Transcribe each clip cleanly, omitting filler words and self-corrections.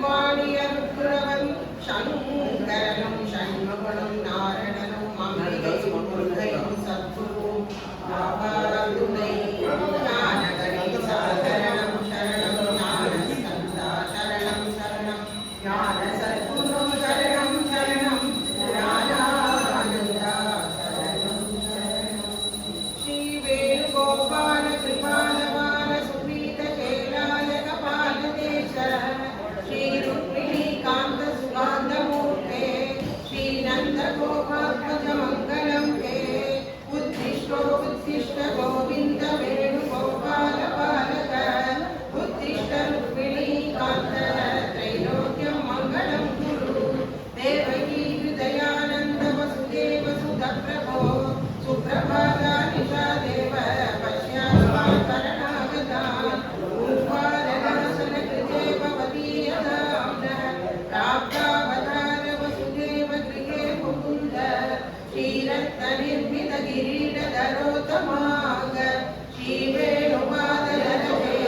வாணியருக்குறவன் சண்முகரனும் சண்முகனும் நாரணனும் மங்கையும் சத்குரும் ஆபாரதுணை ஞானகரி சாகரணம் சரணம் ஞான சந்தா சரணம் சரணம் ஞான சத்குரு சரணம் சரணம் ஞானானந்தா சரணம் சரணம் ஸ்ரீ வேணுகோபால கிருபாலவான சுபீத கேலாய கபாலதேசர श्री रुक्मिणी कांत सुगांध मूर्ते श्री नंद गोपात्मज मंगलम ते उत्तिष्ठो उत्तिष्ठ गोविंद वेणु गोपाल बालक उत्तिष्ठ रुक्मिणी कांत त्रैलोक्यम मंगलम कुरु देवकी हृदयानंद वसुदेव सुत प्रभो सुप्रभाता निशा देव पश्यामि शरणागतान् उद्वारनाशन कृते भवति प्राप्तावतार वसुदेव गृहे मुकुन्द श्रीरत्ननिर्मित किरीटधरोत्तमांग श्रीवेणुपादलते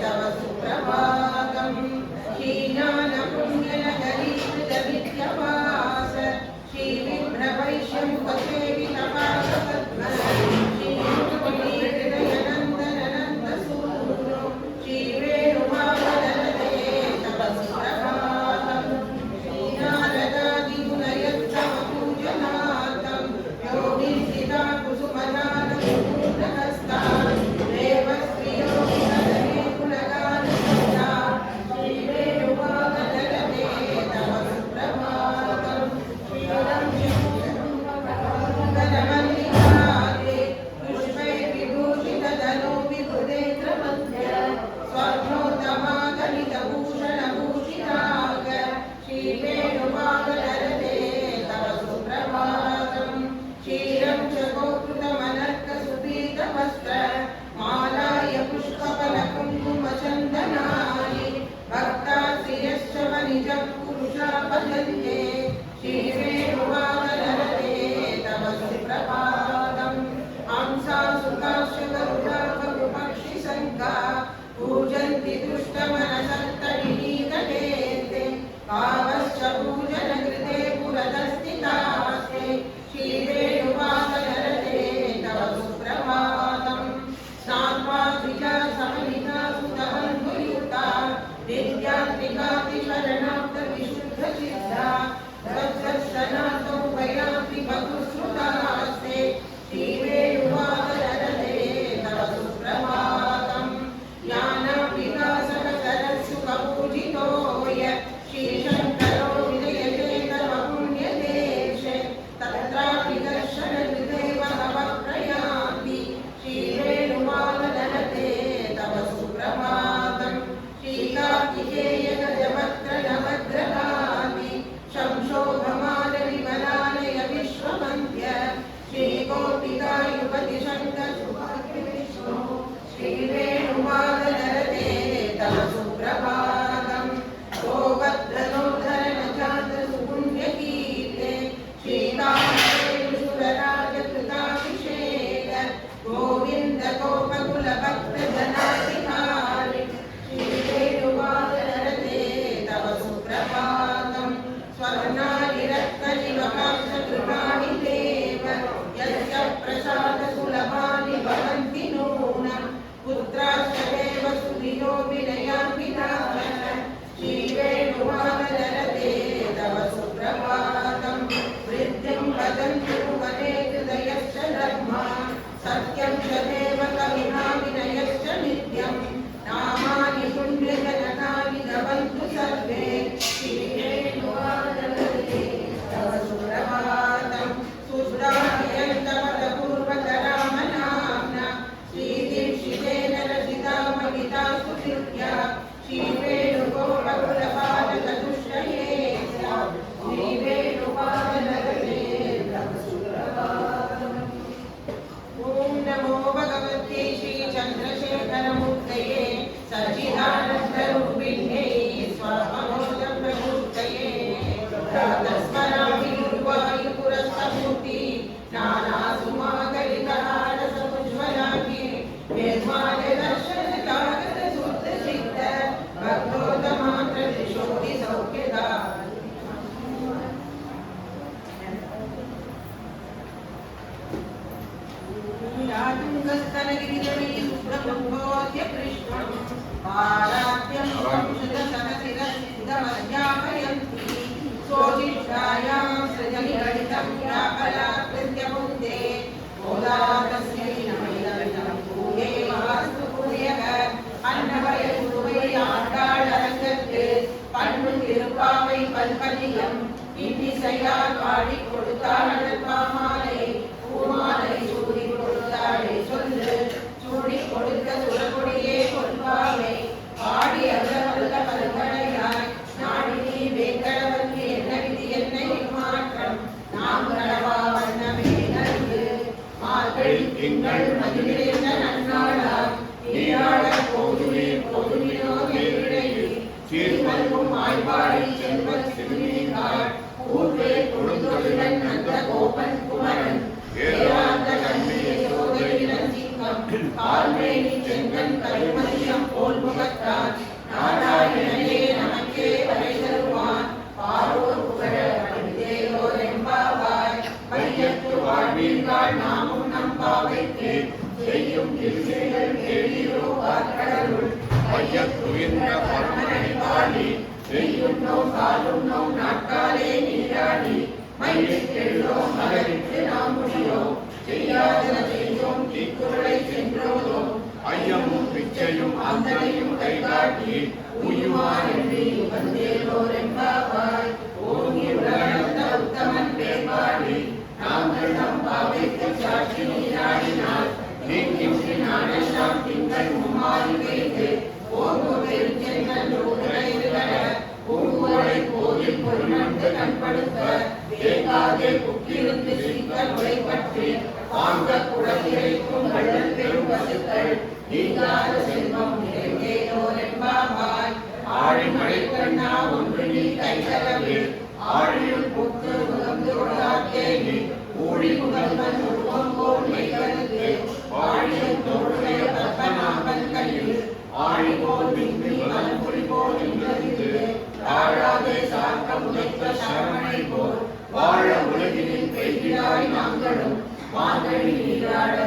तव सुप्रभातम् श्रीज्ञानपुण्यनगरीकृत विद्यवास श्रीविभ्रवैश्यमुखसेवितपादपद्म श्रीरुक्मिणीहृदयनन्दनन्दसूनो श्रीवेणुपादलते तव सुप्रभातम् श्रीनारदादिगुणयत्तमपूजनार्थं योगिस्थिता कुसुमदानपूर्णहस्ता देवस्त्रियोगिनदने गुणगानसंज्ञा श्रीवेणुपादलते तव सुप्रभातम् श्रीरंशमल्लिकारे पुष्पैः विभूषितधनो विभुदेन्द्रमध्य स्वर्णोत्तमागलितभूषणभूषितांग श्रीवेणुपादलते तव सुप्रभातम् क्षीरं च गोकृतमनर्कसुपीतवस्त्र मालाय पुष्पफलकुङ्कुमचन्दनानि भक्ता श्रियश्च वनिजं पुरुषा भजन्ते श्रीवेणुपादलते तव सुप्रभातम् हंसासुताश्चगरुडापक्षिशङ्का पूजन्ति दुष्टमनसत्तरिणीतटेते भावश्च पूजनकृते पुरतस्थितास्ते श्रीवेणुपादलते तव सुप्रभातम् स्नात्वा द्विजा समनिता सुतबन्धुयुक्ता विद्यात्रिकातिशरणाब्दविशुद्धचित्ता तत्सत्सनातो भयान्ति बहुश्रुतास्ते श्रीवेणुपादलते तव सुप्रभातम् ज्ञानविकासकसरस्सुखपूजितोय श्रीशङ्करो विजयते छायां सृजनि गणितं व्याकला कृत्यमुक्ते मोदातस्यै नमिदं पूये वास्तु पूयः अन्नवय சுவை ஆண்டாள் அரங்கத்து பண்டு திருப்பாவை பல்பதியம் இன்னிசையால் பாடி கொடுத்தாள் அழற்பாமாலை பூமாலை சூடி கொடுத்தாளே சொல்லு சூடி கொடுத்த சுரகொடியே பொன்பாவை பாடி அகவல்ல பல்கலையாய் நாடி நீ வேங்கடவர்க்கு என்ன விதி என்ன மாற்றம் நாம் கடவா வண்ணமே நல்கு மார்கழி திங்கள் மதிலிருந்த நன்னாளாம் நீராடல் போதுமே போதுமினோ நேரிடையில் சீர்மல்கும் ஆய்வாடி செல்வத் சிறுமீனாள் ஊர்வே கொடுந்தொழிலன் நந்த கோபன் குமரன் ஏராந்த கண்ணிய சோதரின் சிங்கம் கால்மேனி செங்கன் கருமதியம் போல் முகத்தான் நாராயணனே நமக்கே வரை தருவான் பாரோர் புகழ பணிந்தேலோர் எம்பாவாய் வையத்து வாழ்வீர்கள் நாமும் நம் பாவைக்கு செய்யும் திருச்செயல் கேளீரோ வார்கடலுள் வையத்துயிர்ந்த பரமனை பாடி செய்யும் நோம் காலும் நோம் நாட்காலே நீராடி மயிலுக்கெள்ளோம் மலருக்கு நாம் முடியோம் செய்யாதன செய்தோம் தீக்குறளை சென்றோதோம் ஐயமும் பிச்சையும் அந்தனையும் கைகாட்டி உயுவான் என்று வந்தேலோர் என்பாவாய் ஓங்கி உலகளந்த உத்தமன் பேர்பாடி நாங்கள் நம் பாவைக்கு சாட்சி நீராடினால் நீக்கின்றி நாடெல்லாம் திங்கள் மும்மாறி வைத்து ஓங்கு பெருஞ்சென்னல் நூதரைவர பூங்குவளை கோயில் பொருணர்ந்து கண்படுத்த தேங்காதே புக்கிருந்து சிக்கல் உரைப்பற்றி வாங்க குடத்திரைக்கும் வள்ளல் பெரும் பசுக்கள் நீங்காத செல்வம் நிறைந்தேனோர் என்பாவாய் ஆழி மழைக்கண்ணா ஒன்று நீ கைதரவே ஆழியுள் புத்து முகந்து கொள்ளாத்தேனி ஊழி முகல்வன் உருவம் போல் மெய்கருத்து ஆழியும் தோளுடைய பத்மநாபன் கையில் ஆழி போல் விண்ணி வலம்புரி போல் இங்கிருந்து தாழாதே சார்ந்த முளைத்த சரவணை போல் வாழ உலகினில் பெய்கிறாய் நாங்களும் மாங்கழி நீராட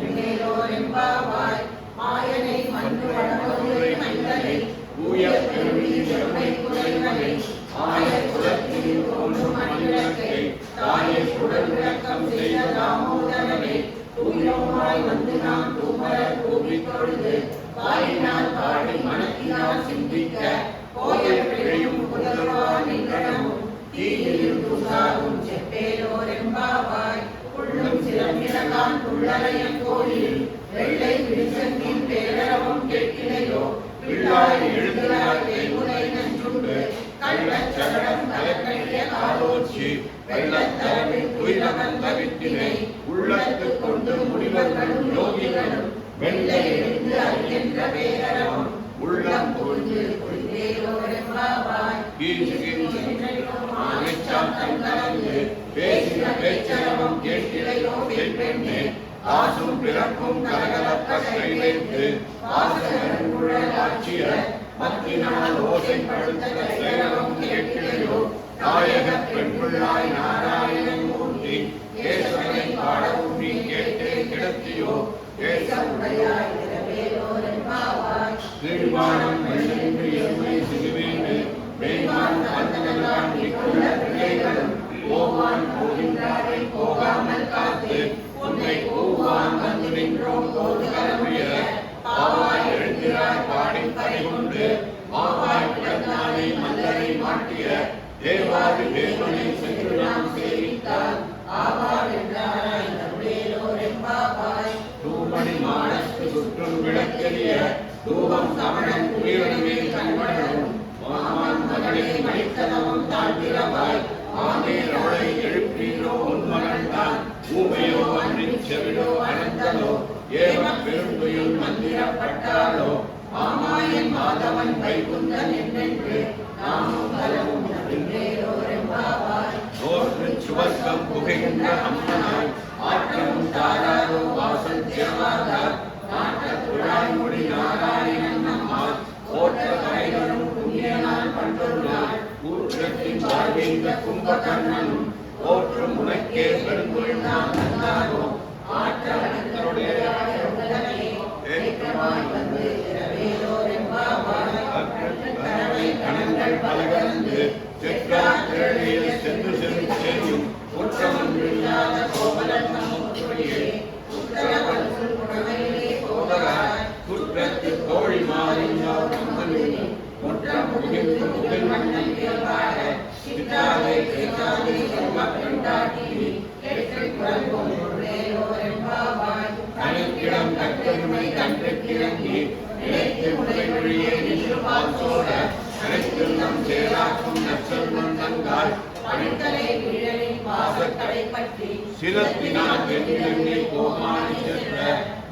மேலோர் என்பாவாய் மாயனை மண்ணு வடமதுரை மைந்தனை ஊய பெருமின் எருமை குறைவனை ஆய குலத்தில் தோன்றும் மணிவிளக்கை தாயை சுடல் விளக்கம் செய்த தாமோதரனை தூயோமாய் வந்து நாம் தூமலர் கூப்பித் தொழுது வாயினால் பாடி மனத்தினால் சிந்திக்க கோயில் பிழையும் புதல்வான் நின்றனமும் தீயில் துசாகும் செப்பேலோர் என்பாவாய் உள்ளும் சிலம்பிலகான் புள்ளரையன் கோயில் வெள்ளை விரிசங்கின் பேரளவும் கேட்கிலையோ பிள்ளாய் எழுதுகிறாய் தேய்முலை நஞ்சுண்டு கள்ளச் சகடம் கலக்கழிய காலோச்சி வெள்ளத்தரவில் துயிலவன் தவித்தினை உள்ளத்துக் கொண்டு முடிவர்களும் யோகிகளும் வெள்ளை எழுந்து அறிகின்ற பேரளவும் உள்ளம் புரிந்து புரிந்தேலோர் என்பாவாய் கலந்து பேசின பேச்சரவம் கேட்கிலையோ பெண்ணே காசும் பிறப்பும் கலகலப்ப கை வைத்து வாசகன் குழல் ஆட்சியர் மத்தினால் ஓசைப்படுத்த சேரவம் கேட்கிலையோ நாயக பெண்பிள்ளாய் நாராயணன் மூர்த்தி கேசவனை பாட ஊன்றி கேட்டே கிடத்தியோ கேசவுடையாய் இரவேலோர் என்பாவாய் கீழ்வானம் வெள்ளென்று எருமை சிறுவேண்டு மேய்வான் வந்தனதான் இக்குள்ள பிள்ளைகளும் போவான் போகின்றாரை போகாமல் காத்து உன்னை கூவான் வந்து நின்றோம் போது கலவிய பாவாய் எழுந்திராய் பாடி பறிகொண்டு மாவாய் பிறந்தானை மல்லரை மாட்டிய தேவாதி தேவனை சென்று நாம் சேவித்தால் ஆவார் என்றாராய் நம்பேலோர் என்பாவாய் தூமணி மாடத்து சுற்றும் விளக்கெரிய தூபம் தமிழன் குளிரணுமே கண்மணனும் மாமான் மகளே மணிக்கதவும் தாழ்கிறவாய் ஆமே அவளை எழுப்பீரோ உன்மகன்தான் ஊமையோ அன்றி செவிடோ அனந்தலோ ஏவ பெருந்துயில் மந்திரப்பட்டாலோ ஆமாயன் மாதவன் வைகுந்தன் என்னென்று நாமும் கலவும் நம்பினேலோர் என்பாவாய் தோற்று சுவர்க்கம் புகைகின்ற அம்மனாய் ஆற்றமும் தாராரோ வாசல் திறவாதார் நாட்டத்துழாய் மொழி நாராயணன் நம்மால் போற்ற கலைகளும் புண்ணியனால் பண்டுள்ளார் கூற்றத்தின் வாழ்வீந்த கும்பகர்ணனும் போற்றும் உனக்கே பெருந்தொழில் நாம் தந்தாரோ ஆற்றல் அனந்தருடைய வந்து இரவேலோர் என்பாவாய் கணங்கள் பல கலந்து செற்றார் திரளியில் சென்று சென்று பாடுவாய் பணித்தலை வீழலின் வாசக்கடை பற்றி சிலத்தினால் வெண்ணெண்ணை கோமானி சென்ற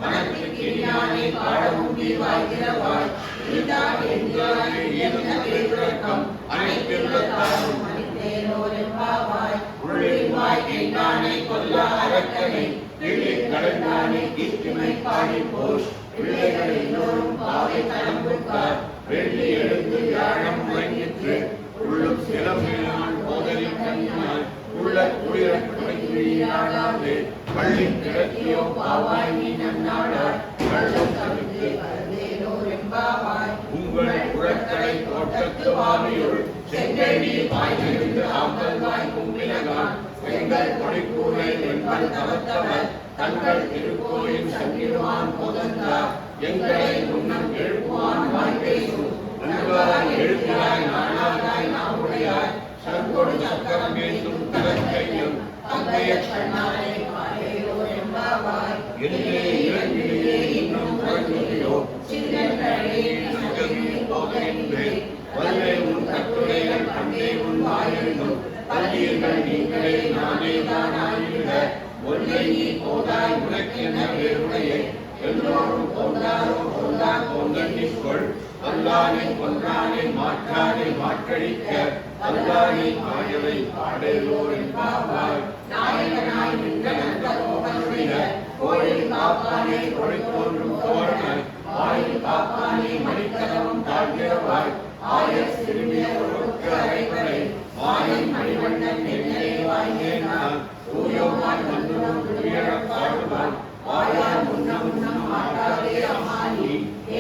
மனத்துக்கு இனியானே பாடவும் தீவாய்கிறவாய் இதுதான் எங்கானே இருந்த பேருறக்கம் அனைத்திருந்தாலும் மனிதேனோரெம்பாவாய் உள்ளிவாய் எங்கானே கொல்லா அரக்கனை கிள்ளி கடந்தானே கீர்த்திமை பாடி போல் பிள்ளைகள் எல்லோரும் பாவை தளம்புக்கார் வெள்ளி எழுந்து யாழம் முழங்கிற்று உள்ளும் சிலம்பினால் போதலில் கண்ணினாள் உள்ள குளிரக் குறையாடாது பள்ளி கிடத்தியோ பாவாய் நீ நன்னாடார் கள்ளம் தவிர்த்து மனிதேனோரெம்பாவாய் உங்கள் உழக்கடை தோட்டத்து வாவியுள் செங்கல் நீர் பாய்ந்திருந்து ஆம்பல் வாய் கும்பிலகான் எங்கள் கொடிக்கூரை வெண்பல் தவத்தவர் தங்கள் திருக்கோயில் சங்கிடுவான் போதந்தா எங்களை முன்னம் எழுப்புவான் வாய் பேசும் நன்றாய் எழுதியாய் நானாகாய் நாவுடையாய் சர்க்கொடு சக்கரம் வேண்டும் தலக்கையும் தந்தைய கண்ணாலே பாடேயோரெம்பாவாய் எதிரே இறங்கிலே இன்னும் உறங்கிலையோ சின்னங்களே சங்கமில் போகின்றேன் வல்லை உன் கட்டுரைகள் கண்டே உன் வாயிலும் பள்ளியர்கள் நீங்களே நானே தானாயிட ஒன்றை நீ போதாய் உனக்கென்ன வேறுடையை எல்லோரும் போந்தாரோ போந்தா போந்தன்னிக்கொள் அல்லானை கொன்றானை மாற்றானை மாற்றடிக்க அல்லானை ஆயவை பாடலோர் என்பாவாய் நாயகனாய் நின்ற நந்தகோபனுடைய கோயில் காப்பானே கொடை தோன்றும் தோரணாய் ஆயில் காப்பானே மணிக்கதவும் தாழ்கிறவாய் ஆயர் திரும்பிய ஒருக்கு அரைவரை வாயின் மணிவண்ணன் என்னை வாய்ந்தேன் நான் தூயோமாய் வந்தோம் துயரப் பாடுவான் வாயார் முன்னம் முன்னம் மாட்டாதே அம்மானி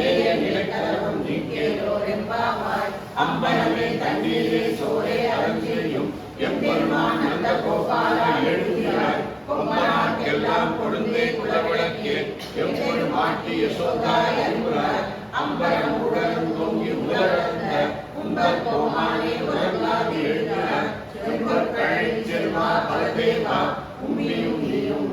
ஏய நிலைக்கதவும் நீக்கேலோரெம்பாவாய் அம்பனமே தண்ணீரே சோரே அறஞ்செய்யும் எம்பெருமான் நந்த கோபால எழுதினார் கொம்பனாக்கெல்லாம் கொடுந்தே குலவிளக்கே எம்பொரு மாட்டி யசோதாய் அன்புறார் அம்பரம் உடலும் தொங்கி உலர்ந்த கும்பல் கோமானே உலர்ந்தாதி எழுதினார் செம்பர் கழை செல்வா பலதேவா உம்மியும் நீயும்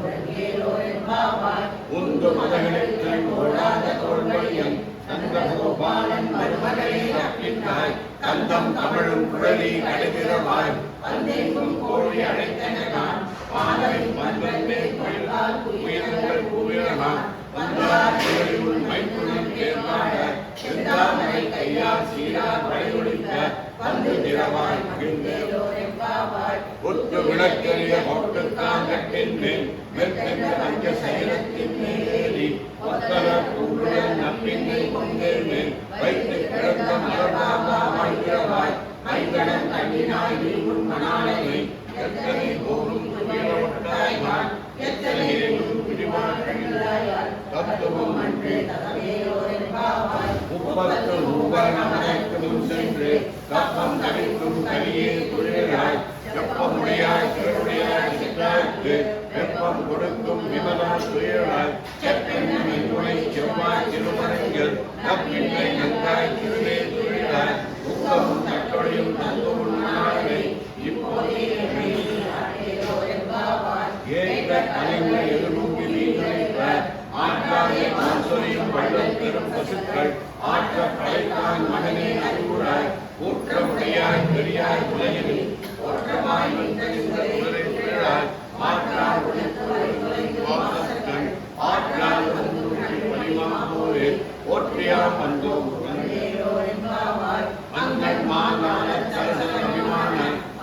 ஏலோரெம்பாவாய் உந்து மதகளுக்கு ஓடாத தோல்வழியன் நந்த கோபாலன் மருமகளை அப்பித்தாய் கந்தம் தமிழும் குழலி கடுகிறவாய் வந்தெங்கும் கோழி அழைத்தனகான் பாலை மந்தே பயிலால் உயர்ந்தல் உயரமான் வந்தார் உள் மைத்துனம் தேர்வாட செந்தாமரை கையால் சீரார் வளையொழித்த வந்து திரவாய் மகிழ்ந்தே ஏலோரெம்பாவாய் ஒத்து விளக்கெறிய கொட்டுத்தான் கட்டின் மேல் மெற்கென்ற அஞ்ச சைலத்தின் மேலேறி ஒத்தர கூடுதல் நப்பின்னை கொண்டே மேல் வைத்து கிடந்த மரபாகா வாழ்கிறவாய் மைகடன் கண்ணினாய் நீ உன் மணாளனை எத்தனை போகும் துயரோட்டாய் நான் எத்தனை தத்துவம் அன்று ஏலோரெம்பாவாய் முப்பத்து மூவனமனைக்கும் சென்று கப்பம் தவிர்க்கும் கலியே துழிராய் வெப்பமுடையாய் திருடையாய் சித்தாய்க்கு வெப்பம் கொடுக்கும் விமலா துயராய் செப்பெண்ணை துணை செவ்வாய் திருமணங்கள் நப்பின்னை நன்றாய் திருவே துழிராய் உப்பமும் தட்டொழியும் தத்துவம் நாளை இப்போதே ஏலோரெம்பாவாய் ஏக அலைந்த எதிர்நோக்கி நீங்களைப்ப ஆற்றாதே ஆசொலியும் வள்ளல் பெரும் பசுக்கள் ஆற்ற படைத்தான் மகனே அறிவுராய் ஊற்றமுடையாய் பெரியாய் உலகில் ஒற்றமாய் நின்றாய் ஆற்றால் ஆற்றால் வலிமாவோரே ஓற்றியாம் வந்தோம் ஏலோரெம்பாவாய் மங்கள் மாகாண சரசன அபிமான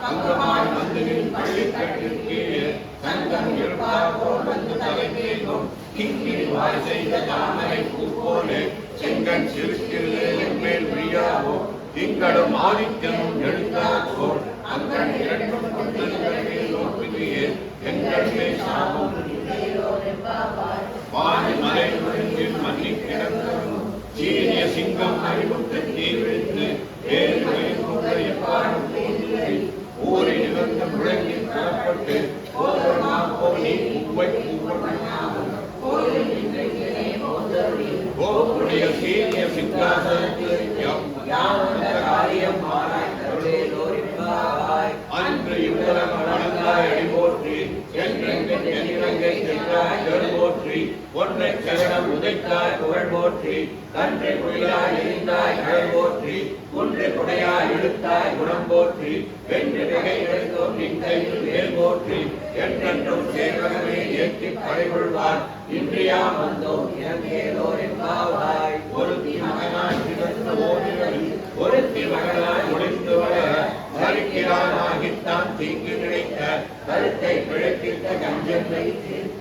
அங்கமாய் வந்துவின் பள்ளிக்கட்டில் கீழே சங்கம் இருப்பார் வந்து தலை கேட்கும் கிங்கிரி வாய் செய்த தாமரை பூப்போலே செங்கன் சிறுக்கிலே எம்மேல் விழியாவோ திங்களும் ஆதித்யனும் எழுத்தாற்போல் அங்கன் இரண்டும் கொண்டல்களே நோக்கிலேயே எங்கள் மேல் சாபம் ஏலோரெம்பாவாய் வானி மலை நுழைந்தில் மன்னி கிடந்தரும் சீரிய சிங்கம் அறிவுற்று தீவிழித்து வேறு வயிறு கொண்ட எப்பாடும் தோன்றுவதை ஊரை நிகழ்ந்து முழங்கி தரப்பட்டு போதமா போனி உவ்வை பூவண்ணாகும் கோப்புடைய சீரிய சிங்காசனத்தில் யாவந்த காரியம் அன்று இவ்வுலக வளர்ந்தாய் அடிபோற்றி என்றெங்கை சென்றாய் போற்றி ஒன்றை சரணம் உதைத்தாய் புகழ் போற்றி கன்றை குயிலாய் எரிந்தாய் கடல் போற்றி ஒன்றை குடையாய் இழுத்தாய் குணம் போற்றி வென்று மிகை போற்றி என்றென்றும் சேர்வகமே ஏற்றி படைகொள்வார் இன்றியா வந்தோம் இறங்கேலோர் எம்பாவாய் ஒருத்தி மகனாய் சிறந்த ஓடிகள் ஒருத்தி மகனாய் ஒளிந்து வளர மறுக்கிறானாகித்தான் தீங்கு நினைத்த கருத்தை பிழைப்பித்த கஞ்சனை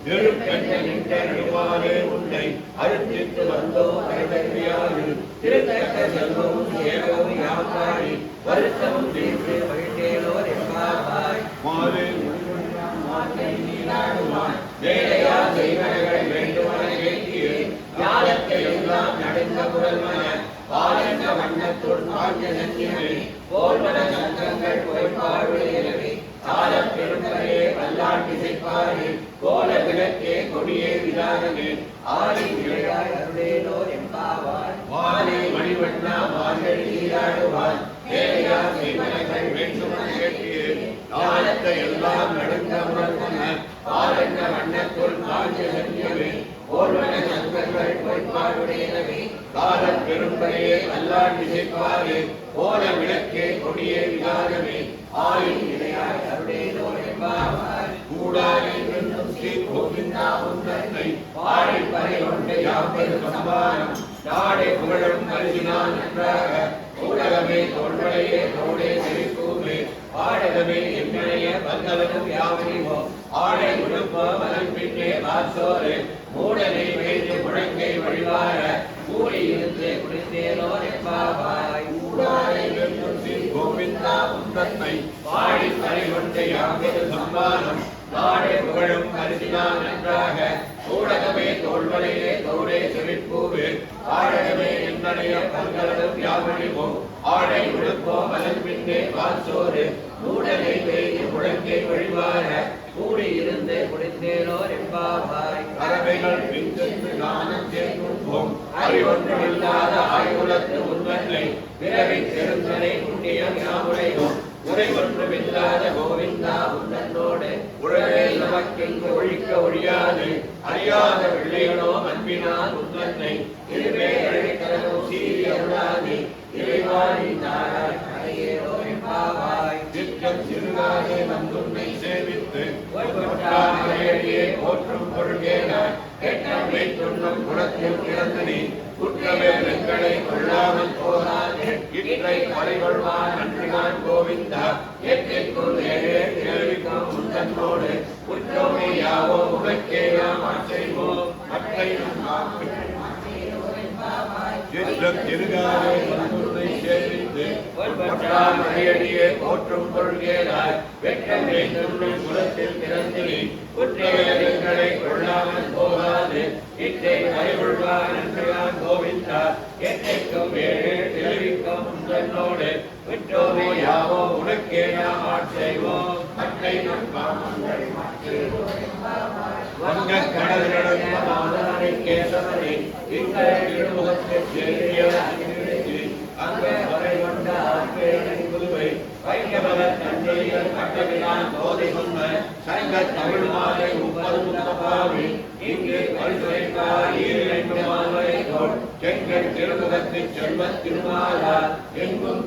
திருக்கண்ட நின்ற நிர்வாணே உன்னை அறுத்திட்டு வந்தோ கருதறியாது திருத்தக்க செல்வமும் ஏகவும் யாப்பாடி வருத்தமும் தீர்த்து மகிழ்ந்தேலோர் எம்பாவாய் மாறு வேலையா செய்வர்கள் வேண்டுமன கேட்டியே ஞானத்தை எல்லாம் நடந்த புகழ்மன பாலந்த வண்ணத்துள் பாஞ்ச நன்னியமே போல்வன சங்கங்கள் பொய்ப்பாடுடையவே காலம் பெரும்பரே பல்லாண்டு திசைப்பாரே கோல விளக்கே கொடியே விதானமே ஆடி இழையாய் அருளேலோர் எம்பாவாய் வாலே மணிவண்ணா மார்கழி நீராடுவாய் வேலையா செய்வனர்கள் வேண்டுமன கேட்டியே ஞானத்தை எல்லாம் நடந்த புகழ்மன பாலந்த வண்ணத்துள் பாஞ்ச நன்னியமே போல்வன சங்கங்கள் பொய்ப்பாடுடையவே காலம் பெரும்பரையே அல்லாண்டு திசைப்பாரே கோல விளக்கே கொடியே விதானமே ஆயின் இணையாய் அருளேலோர் எம்பாவாய் கூடாரே என்னும் ஸ்ரீ கோவிந்தா உன்னை பாடி பறை கொண்ட யாப்பது சம்பாரம் நாடே புகழும் கருதினான் நன்றாக ஊடகமே தோல்வளையே தோடே சிரிப்புமே பாடகமே எம்மைய பந்தலனும் யாவனிவோ ஆடை உடுப்ப மலன் பின்னே வாசோரே மூடனை வேண்டு முழங்கை வழிவார கூடி இருந்து குடித்தேலோர் எம்பாவாய் கூடாரே என்னும் ஸ்ரீ கோவிந்தா உன்னை பாடி பறை கொண்ட யாப்பது சம்பாரம் நாடே புகழும் கருதினான் நன்றாக ஊடகமே தோல்வளையே தோடே செழிப்பூவே ஆடகமே என்னடைய பல்கலனும் யாவனிவோ ஆடை உடுப்போ மலன் பின்னே வாசோரு மூடனை வேண்டி முழங்கை வழிவார கூடி இருந்து குடித்தேலோர் எம்பாவாய் பறவைகள் பின்சென்று நானும் சேர்ந்தும் அறிவொன்றுமில்லாத ஆய்வுலத்து உண்மை பிறவி செருந்தனை புண்ணியம் யாமுடையோம் உரை ஒன்றுமில்லாத கோவிந்தா உன்னோடு உழவே நமக்கெங்கு ஒழிக்க ஒழியாது அறியாத வெள்ளையனோ அன்பினால் உன்னை இருவே அழைக்கலோ சீரி அருளாதி இறைவாரி நாராய் அறையேலோ எம்பாவாய் திட்டம் சிறுகாதே வந்துன்னை சேவித்து ஒட்டாமையே போற்றும் பொருள்கேன கெட்டமை துண்ணும் குணத்தில் கிடந்தனி குற்றமே பெண்களை கொள்ளாமல் போகாதே இற்றை பறிகொள்வான் நன்றிகான் கோவிந்தா எட்டிற்குள் ஏழே கேள்விக்கும் உந்தன்னோடு குற்றமே யாவோ உனக்கேயாம் ஆச்சரிவோம் மற்றை திருகாலே வந்துரை சேவித்து மழையடியே போற்றும் பொருள்கேளாய் வெட்டமே துண்ணும் குலத்தில் பிறந்தினி குற்றவேதங்களை கொள்ளாமல் போகாது இற்றை அறிவுள்வார் நன்றியான் கோவிந்தா எட்டைக்கும் ஏழு தெளிவிக்கும் உந்தன்னோடு விட்டோமே யாவோ உனக்கே நாம் ஆட்செய்வோம் மற்றை நம் பாமங்கள் வங்க கடல் நடந்த மாதனை கேசவனை இங்கள் இருமுகத்தில் சேரிய அங்க வரை கொண்ட ஆட்பேரணை புதுவை வைக்கவர தந்தையர் கட்டவிலான் போதை கொண்ட சங்க தமிழ் மாலை 30 முத்தப்பாவி இங்கு பரிசுரைக்கார் ஈரிரண்டு மாலை தோல் செங்கல் திருமுகத்தில் செல்வத் திருமாலா எங்கும்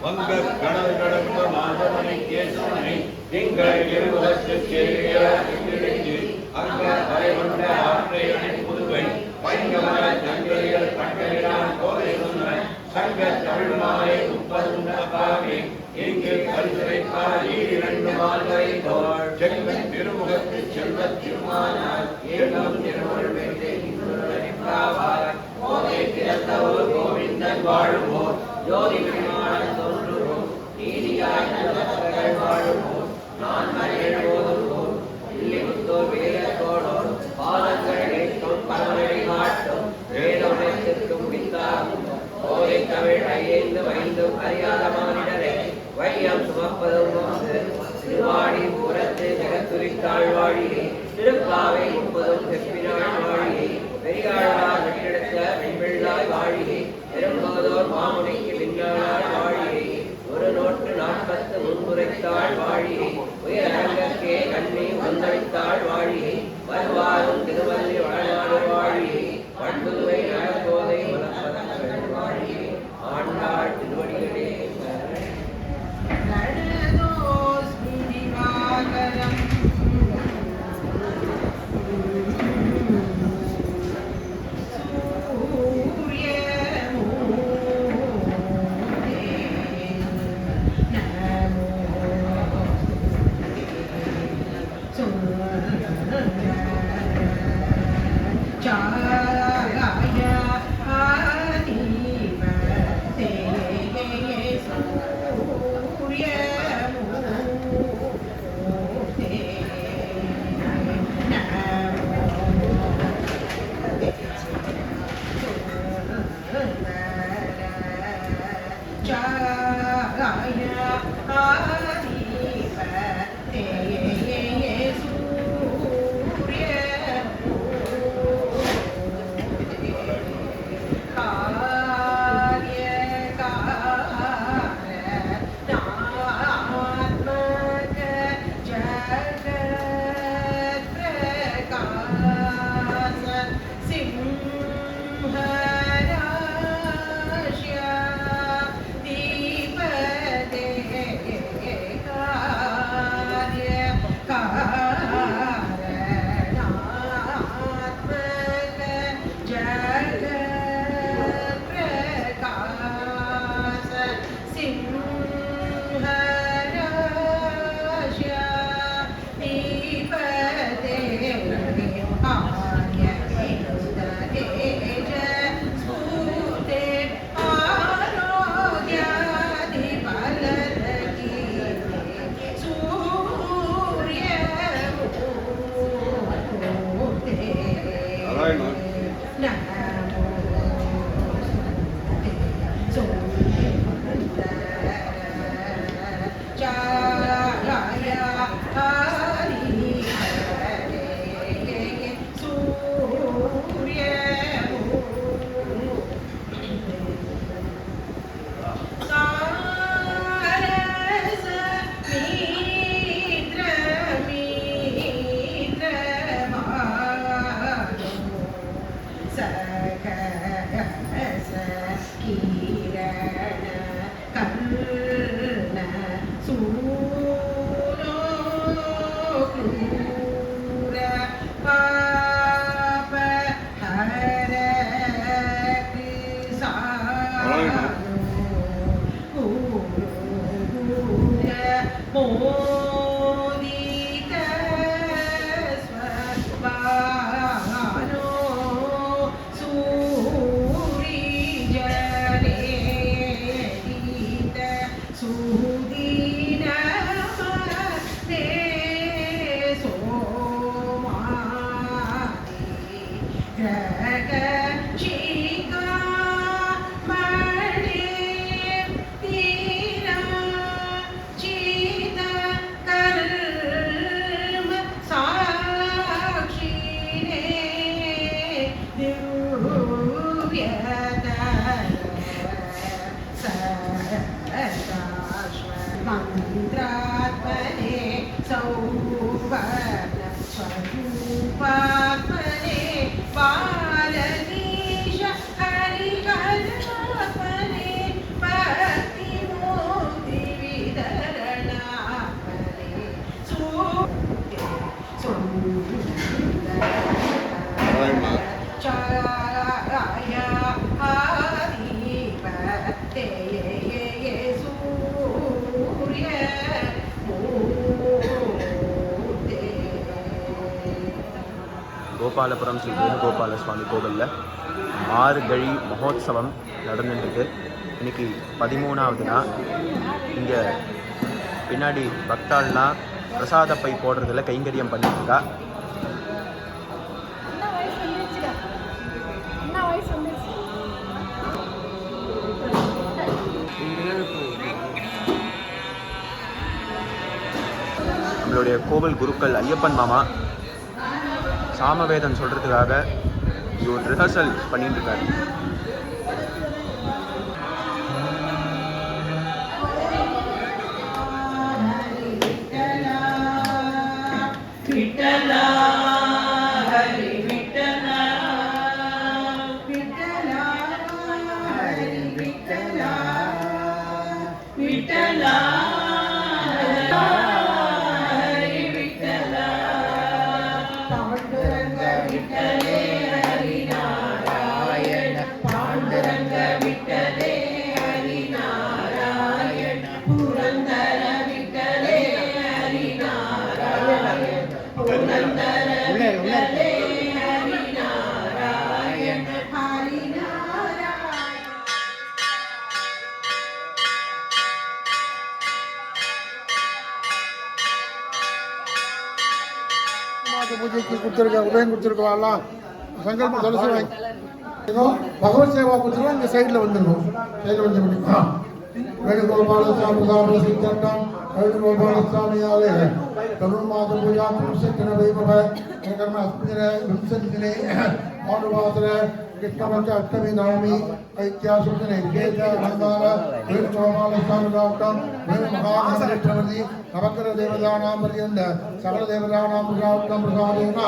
வங்க கடல் கடந்த மாதவனை கேசவனை திங்கள் இருமுகத்தில் சேரிய அங்க வரை கொண்ட ஆற்றையணை புதுவை வைங்கவர தந்தையர் கட்டவிலான் போதை கொண்ட சங்க தமிழ் மாலை 30 முத்தப்பாவி இங்கு பரிசுரைக்கார் ஈரிரண்டு மாலை தோல் செங்கல் திருமுகத்தில் செல்வத் திருமாலால் ஏகம் திருமொழி கோவிந்தன் வாழுவோம் ஜோதி விமானம் தோன்றுவோம் நீதியாய் நல்லவர்கள் வாழுவோம் நான் மறைவோதுவோம் இல்லை முத்தோர் வேதத்தோடோர் பாதங்கள் வைக்கும் பரவலை காட்டும் வேதத்திற்கு முடித்தாகும் கோதை தமிழ் ஐந்து வைந்தும் அறியாத மானிடரை வையம் சுமப்பதும் திருவாடி புறத்து ஜெகத்துரித்தாள் வாழியை திருப்பாவை 30 செப்பினாள் வாழியை பெரியாழ்வார் வெற்றெடுத்த வெண்பிள்ளாய் வாழியை பெரும்போதோர் மாமுனிக்கு பின்னாளாய் வாழியை ஒரு நோட்டு 40 முன்முறைத்தாள் வாழியை உயரங்கற்கே கண்ணி உந்தளித்தாள் வாழியை வருவாரும் திருவள்ளி வளநாடு வாழியை பண்புதுவை நகர்போதை மலப்பதங்கள் வாழியை ஆண்டாள் திருவடிகளே கோபாலபுரம் ஸ்ரீ வேணுகோபால சுவாமி கோவிலில் மார்கழி மகோத்சவம் நடந்துட்டுருக்கு. இன்றைக்கி 13வது நாள். இங்கே பின்னாடி பக்தாள்லாம் பிரசாத பை போடுறதுல கைங்கரியம் பண்ணிட்டுருக்கா. நம்மளுடைய கோவில் குருக்கள் ஐயப்பன் மாமா சாமவேதம் சொல்கிறதுக்காக ஒரு ரிஹர்சல் பண்ணிட்டு இருக்காரு. பூஜைக்கு கொடுத்துருக்க உதயம் கொடுத்துருக்கலாம். சங்கல்ப துளசி வாங்கி பகவத் சேவா கொடுத்துருவோம். இந்த சைடில் வந்துருக்கும். சைடில் வந்து वेणुगोपाल स्वामी सामने सिद्धम वेणुगोपाल स्वामी आले तरुण माता पूजा पुरुषोत्तम वैभव कर्म अस्मिने विंशतिदिने अनुवादने कृष्णपक्ष अष्टमी नवमी ऐत्यासुदिने विशेष अलंकार वेणुगोपाल स्वामी दातम वेणु महागणपति नवग्रह देवतानां पर्यन्त सकल देवतानां पूजार्थं प्रसादेन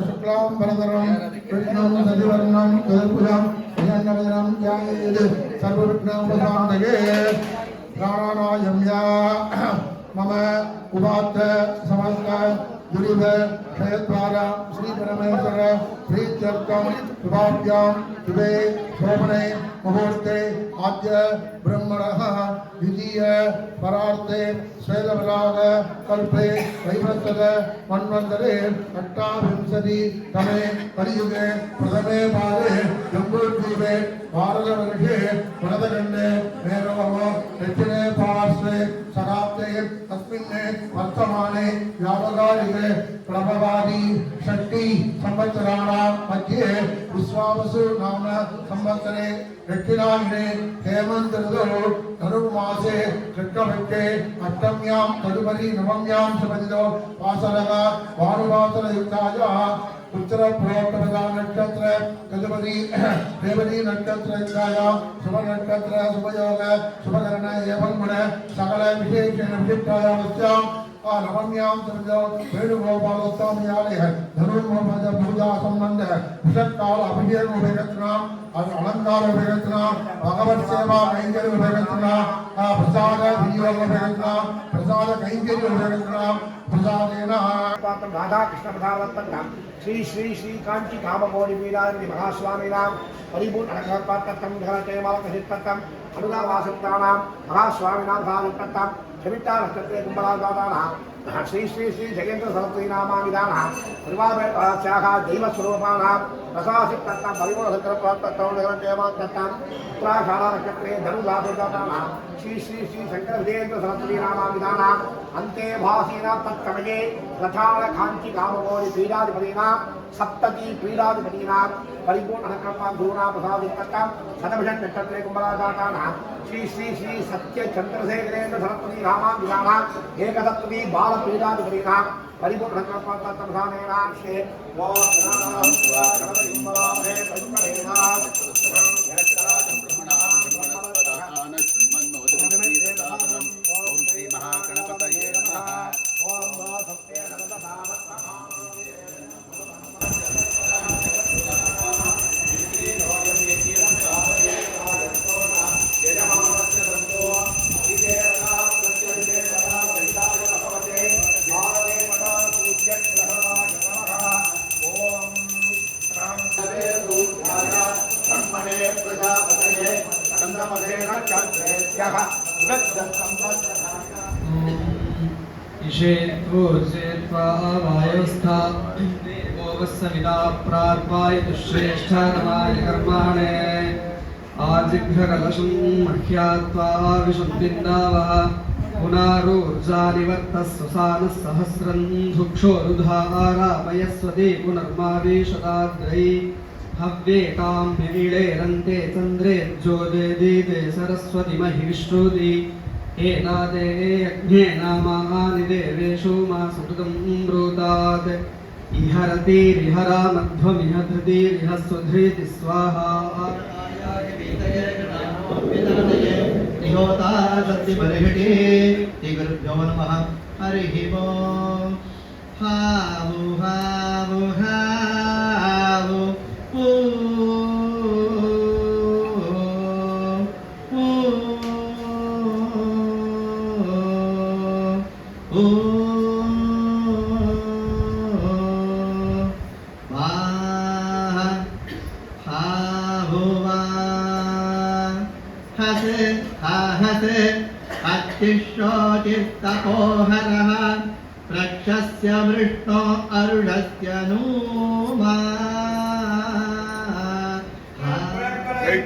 शुक्लां वरदरं कृष्णं सजिवर्णं तदुपजं हिरण्यवदनं ध्यायेत् सर्वविघ्नोपशान्तये प्राणानायम्या मम उवाच समस्त दुरिद क्षयद्वारा श्री परमेश्वर प्रीत्यर्थं शुभाभ्यां शुभे शोभने मुहूर्ते आद्य ब्रह्मणः द्वितीय परार्थे श्वेतवराग कल्पे वैवस्वत मन्वन्तरे अष्टाविंशति तमे कलियुगे प्रथमे पादे जम्बूद्वीपे भारतवर्षे वरदखण्डे मेरोः दक्षिणे पार्श्वे शताब्दे अस्मिन् वर्तमाने व्यावहारिके प्रभवादि षष्टि संवत्सराणां मध्ये विश्वावसु नाम संवत्सरे दक्षिणाग्ने हेमन्त ऋतौ धनुर्मासे कृष्णपक्षे अष्टम्यां तदुपरि नवम्यां शुभदिनौ वासरः भानुवासरयुक्तायाः उत्तरप्रोक्तपदा नक्षत्र तदुपरि रेवती नक्षत्रयुक्तायां शुभनक्षत्र शुभयोग शुभकरण एवं गुण सकल विशेषेण विशिष्टायां नवम्यां शुभदिनौ वेणुगोपालस्वामी आलयः धनुर्मोहज पूजा संबंध विषत्काल अभिषेक उभयरत्ना अलंकार उभयरत्ना भगवत सेवा कैंकर्य उभयरत्ना प्रसाद विनियोग उभयरत्ना प्रसाद कैंकर्य उभयरत्ना प्रसादेन राधा कृष्ण प्रधानवत्तम श्री श्री श्री कांची कामकोटि पीडाधिपति महास्वामीनां परिपूर्ण अनघपात्रं घनचयमालकहितत्तम अनुदावासक्तानां महास्वामीनां भागवत्तम चविता नक्षत्रे कुंभरागादानां श्री श्री श्री जगेन्द्र सरस्वती नामाविदानां परिवारशाखा दैवस्वरूपाणां प्रसासितत्तम परिपूर्ण घनचयमालकहितत्तम उत्तराषाढ़ा नक्षत्रे धनुरागादानां श्री श्री श्री शंकर विजयेन्द्र सरस्वती नामाविदानां अन्ते भासीना तत्समये रथाल कांची कामकोटि पीडाधिपतीनां सप्तति पीडाधिपतीनां परिपूर्ण अनुकंपा गुरुणा प्रसादितत्तम शतभिषं नक्षत्रे कुंभरागादानां श्री श्री श्री सत्य चंद्रशेखरेन्द्र सरस्वती नामाविदानां एकसप्तति बाल पीडाधिपतीनां परिपूर्ण अनुकंपा तत्प्रसादेन श्री वायुस्था देवोवस्सविता प्रार्पाय दुश्रेष्ठानमाय कर्माणे आजिघ्रकलशं मह्यात्वा विशुद्धिन्दावः पुनारूर्जानिवर्तः सुसानः सहस्रं धुक्षोरुधारापयस्वती पुनर्माविशताग्रै हव्येतां विलीळेरन्ते चन्द्रे ज्योते दीपे सरस्वती महिविश्रुति एनादे यज्ञे नामानि देवेषु मा सुकृतं ब्रूतात् इहरतिरिहरा मध्वमिह धृतिरिह सुधृति स्वाहा होता सत्य बरहटे गुरुभ्यो नमः हरिः ओम् हावु हावु हावु अतिशोचिस्तपोहरः रक्षस्य मृष्टो अरुणस्य नूमा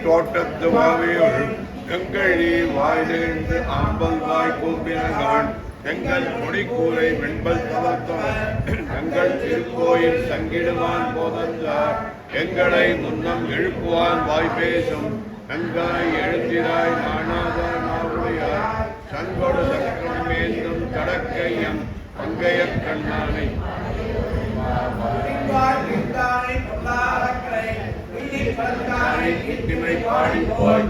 தோட்டத்து மாவியுள் எங்களி வாயிலிருந்து ஆம்பல் வாய் கூப்பினகான் எங்கள் முடிக்கூரை வெண்பல் தவத்தோம் எங்கள் திருக்கோயில் சங்கிடுவான் போதந்தார் எங்களை முன்னம் எழுப்புவான் வாய் பேசும் நங்காய் எழுந்திராய் நாணாதார் நாவுடையார் சங்கொடு சக்கரமேந்தும் தடக்கையம் அங்கைய கண்ணானை பாடி போய்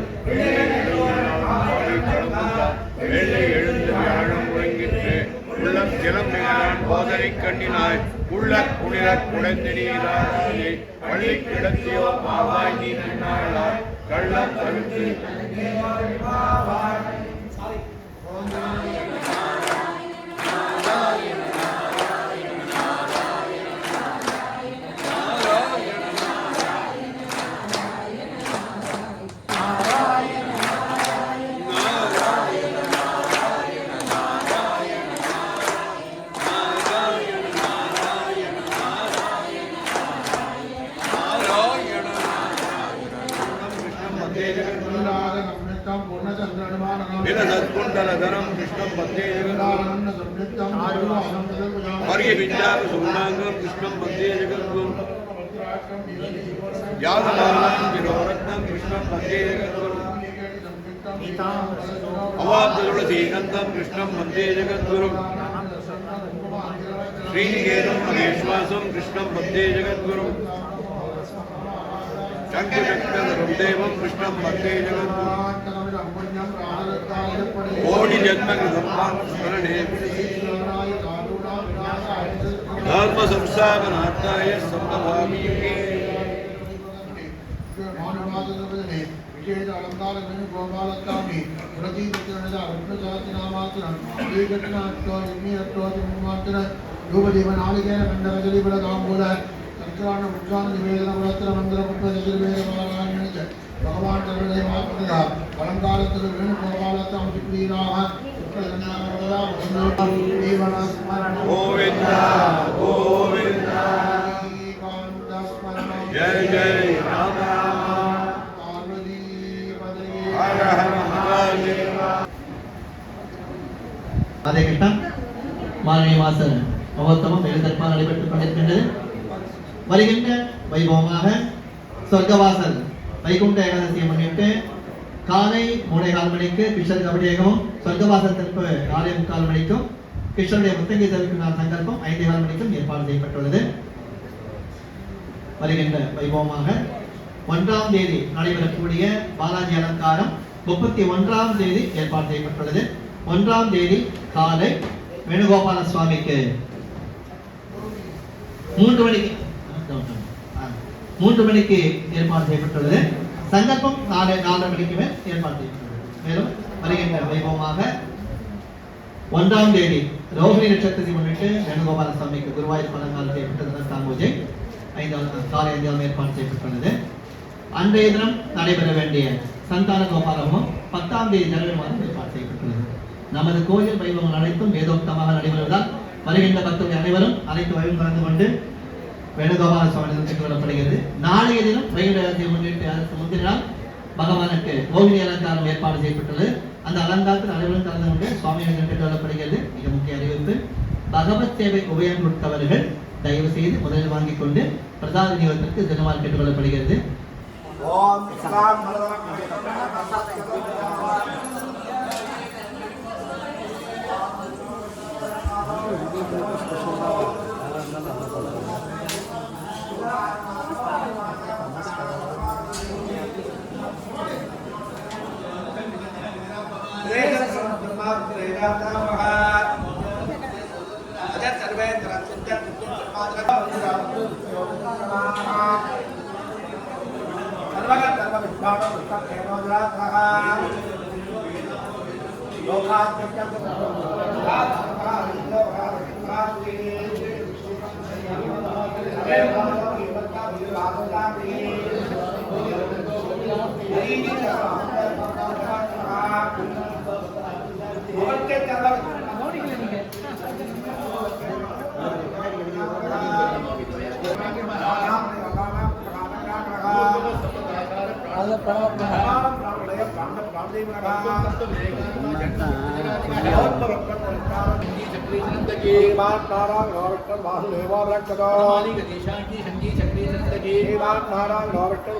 வெள்ளை எழுந்து வியாழம் உறங்கிற்று உள்ளம் கிளம்பினான் போதனை கண்ணினாய் உள்ள குளிர குடைந்தெறியாராயே பள்ளி கிடத்தியோ பாவாய் நீ நின்னாளாய் கள்ளம் தடுத்து சத்குண்டலதரம் கிருஷ்ணம் பத்தே ஆரிய வித்யாக சுகுணாங்கம் கிருஷ்ணம் பத்தே ஜெகத்குரு யாதமானம் விரோரத்னம் கிருஷ்ணம் பத்தே ஜெகத்குரு அவாப்துலசீகந்தம் கிருஷ்ணம் பத்தே ஜெகத்குரு ஸ்ரீநிகேதம் மகேஸ்வாசம் கிருஷ்ணம் பத்தே ஜெகத்குரு சங்குசக்கரம் தேவம் கிருஷ்ணம் பத்தே ஜெகத்குரு கோடி ஜன்மகிருதம்மாஸ்மரணே தர்ம சம்சாபனார்த்தாய சம்பவாமியே கோபாலசாமி ூபதீப நாளிகேன கண்டக ஜலிபல தாம்பூல சக்கரான உற்சான நிவேதன புலத்திர மந்திர புஷ்ப எதிர்வேத பாராயண பகவான் தன்னுடைய மாற்றுதா பழங்காலத்தில் வேணுகோபாலத்தாம் சுக்ரீராக கோவிந்தா கோவிந்தா ஜெய ஜெய ராம ஹர ஹர மகாதேவ. அதே கட்டம் மார்கழி மாச மகோத்சவம் வெகு சிறப்பாக நடைபெற்றுக் கொண்டிருக்கின்றது. வருகின்ற வைபவமாக சொர்க்கவாசல் வைகுண்ட ஏகாதசியை முன்னிட்டு காலை 3:15 மணிக்கு கிருஷ்ணருக்கு அபிஷேகமும் சொர்க்கவாசல் திறப்பு 4:45 மணிக்கும் கிருஷ்ணருடைய முத்தங்கை தவிர்க்கும் சங்கல்பம் 5:15 மணிக்கும் ஏற்பாடு செய்யப்பட்டுள்ளது. வருகின்ற வைபவமாக 1ஆம் தேதி நடைபெறக்கூடிய பாலாஜி அலங்காரம் 31ஆம் தேதி ஏற்பாடு செய்யப்பட்டுள்ளது. 1ஆம் தேதி காலை வேணுகோபால சுவாமிக்கு 3 மணிக்கு ஏற்பாடு செய்யப்பட்டுள்ளது. சங்கல்பம் 4:30 மணிக்கு மேல் ஏற்பாடு செய்யப்பட்டுள்ளது. மேலும் வருகின்ற வைபவமாக 1ஆம் தேதி ரோஹிணி நட்சத்திரத்தை முன்னிட்டு வேணுகோபால சுவாமிக்கு குருவாயூர் பலங்காலம் செய்யப்பட்டது. பூஜை காலை 5 ஏற்பாடு செய்யப்பட்டுள்ளது. அன்றைய தினம் நடைபெற வேண்டிய சந்தான கோபாலமும் 10ஆம் தேதி ஜனவரி மாதம் ஏற்பாடு செய்யப்பட்டுள்ளது. நமது கோயில் வைபவங்கள் அனைத்தும் வேதோக்தமாக நடைபெறுவதால் வருகின்ற பக்தர்கள் அனைவரும் அனைத்து வைபவம் கலந்து கொண்டு வேணுகோபால சுவாமி பெற்றுக் கொள்ளப்படுகிறது. நாளைய தினம் வைகுண்டத்தை முன்னிட்டு அதற்கு முந்தின நாள் பகவானுக்கு ரோகிணி அலங்காரம் ஏற்பாடு செய்யப்பட்டுள்ளது. அந்த அலங்காரத்தில் அனைவரும் கலந்து கொண்டு சுவாமியை பெற்றுக் கொள்ளப்படுகிறது. மிக முக்கிய அறிவிப்பு, பகவத் சேவை உபயம் கொடுத்தவர்கள் தயவு செய்து முதலில் வாங்கிக் கொண்டு பிரசாத விநியோகத்திற்கு தினமால் கேட்டுக் கொள்ளப்படுகிறது. ஓம் சாம்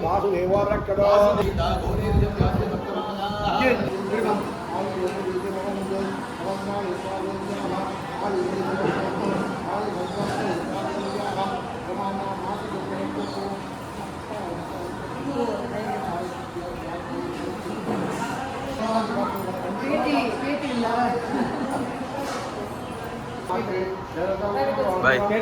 वासुदेव Bye. Bye.